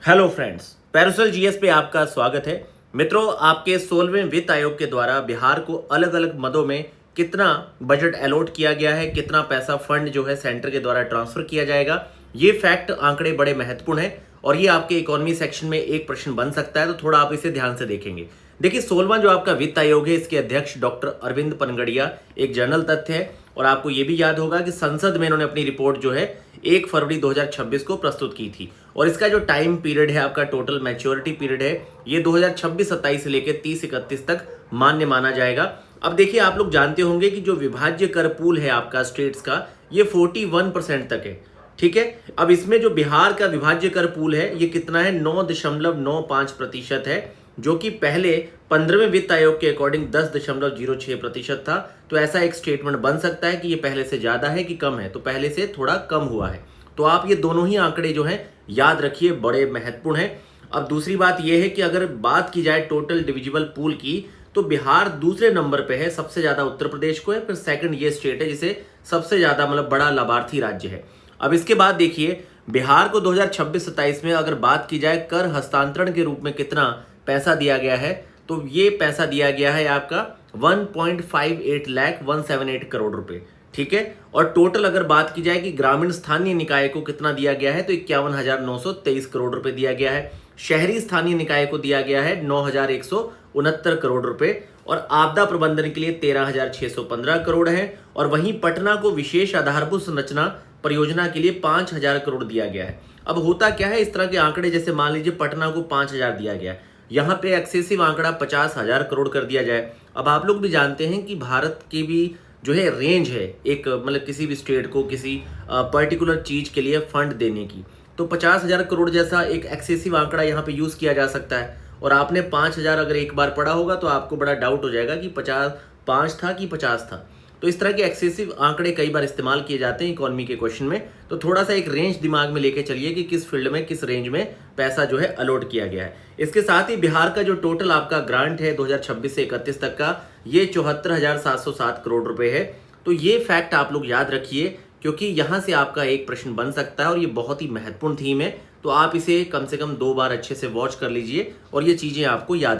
Hello friends, parasol GS पे आपका स्वागत है। मित्रों, आपके 16वें वित्त आयोग के द्वारा बिहार को अलग अलग मदों में कितना बजट अलॉट किया गया है, कितना पैसा फंड जो है सेंटर के द्वारा ट्रांसफर किया जाएगा, ये फैक्ट आंकड़े बड़े महत्वपूर्ण है और ये आपके इकोनॉमी सेक्शन में एक प्रश्न बन सकता है, तो थोड़ा आप इसे ध्यान से देखेंगे। देखिए, 16वां जो आपका वित्त आयोग है, इसके अध्यक्ष डॉक्टर अरविंद पनगड़िया एक जनरल तथ्य है और आपको ये भी याद होगा कि संसद में इन्होंने अपनी रिपोर्ट जो है 1 फरवरी 2026 को प्रस्तुत की थी और इसका जो टाइम पीरियड है, आपका टोटल मैच्योरिटी पीरियड है, ये 2026-27 से लेकर 30-31 तक मान्य माना जाएगा। अब देखिए, आप लोग जानते होंगे कि जो विभाज्य कर पूल है आपका स्टेट्स का, ये 41% तक है। ठीक है, अब इसमें जो बिहार का विभाज्य कर पूल है, ये कितना है, 9.95% है, जो कि पहले 15वें वित्त आयोग के अकॉर्डिंग 10.06% था। तो ऐसा एक स्टेटमेंट बन सकता है कि ये पहले से ज्यादा है कि कम है, तो पहले से थोड़ा कम हुआ है। तो आप ये दोनों ही आंकड़े जो हैं याद रखिए, बड़े महत्वपूर्ण है। अब दूसरी बात यह है कि अगर बात की जाए टोटल डिविजिबल पूल की, तो बिहार दूसरे नंबर पे है, सबसे ज्यादा उत्तर प्रदेश को है, फिर सेकंड ये स्टेट है जिसे सबसे ज्यादा मतलब बड़ा लाभार्थी राज्य है। अब इसके बाद देखिए, बिहार को 2026-27 में अगर बात की जाए कर हस्तांतरण के रूप में कितना पैसा दिया गया है, तो ये पैसा दिया गया है आपका 1.58 लाख 178 करोड़ रुपए। ठीक है, और टोटल अगर बात की जाए कि ग्रामीण स्थानीय निकाय को कितना दिया गया है, तो 51,923 करोड़ रुपए दिया गया है। शहरी स्थानीय निकाय को दिया गया है 9,169 करोड़ रुपए और आपदा प्रबंधन के लिए 13,615 करोड़ है। और वहीं पटना को विशेष आधारभूत संरचना परियोजना के लिए 5,000 करोड़ दिया गया है। अब होता क्या है, इस तरह के आंकड़े, जैसे मान लीजिए पटना को 5,000 दिया गया है, यहाँ पे एक्सेसिव आंकड़ा 50,000 करोड़ कर दिया जाए। अब आप लोग भी जानते हैं कि भारत की भी जो है रेंज है, एक मतलब किसी भी स्टेट को किसी पर्टिकुलर चीज के लिए फंड देने की, तो 50,000 करोड़ जैसा एक एक्सेसिव आंकड़ा यहाँ पे यूज किया जा सकता है। और आपने 5,000 अगर एक बार पढ़ा होगा तो आपको बड़ा डाउट हो जाएगा कि 5 था कि 50 था। तो इस तरह के एक्सेसिव आंकड़े कई बार इस्तेमाल किए जाते हैं इकोनॉमी के क्वेश्चन में। तो थोड़ा सा एक रेंज दिमाग में लेके चलिए कि किस फील्ड में, किस रेंज में पैसा जो है अलॉट किया गया है। इसके साथ ही बिहार का जो टोटल आपका ग्रांट है 2026 से 31 तक का, ये 74,707 करोड़ रुपए है। तो ये फैक्ट आप लोग याद रखिए, क्योंकि यहां से आपका एक प्रश्न बन सकता है और ये बहुत ही महत्वपूर्ण थीम है। तो आप इसे कम से कम 2 बार अच्छे से वॉच कर लीजिए और ये चीजें आपको याद रखें।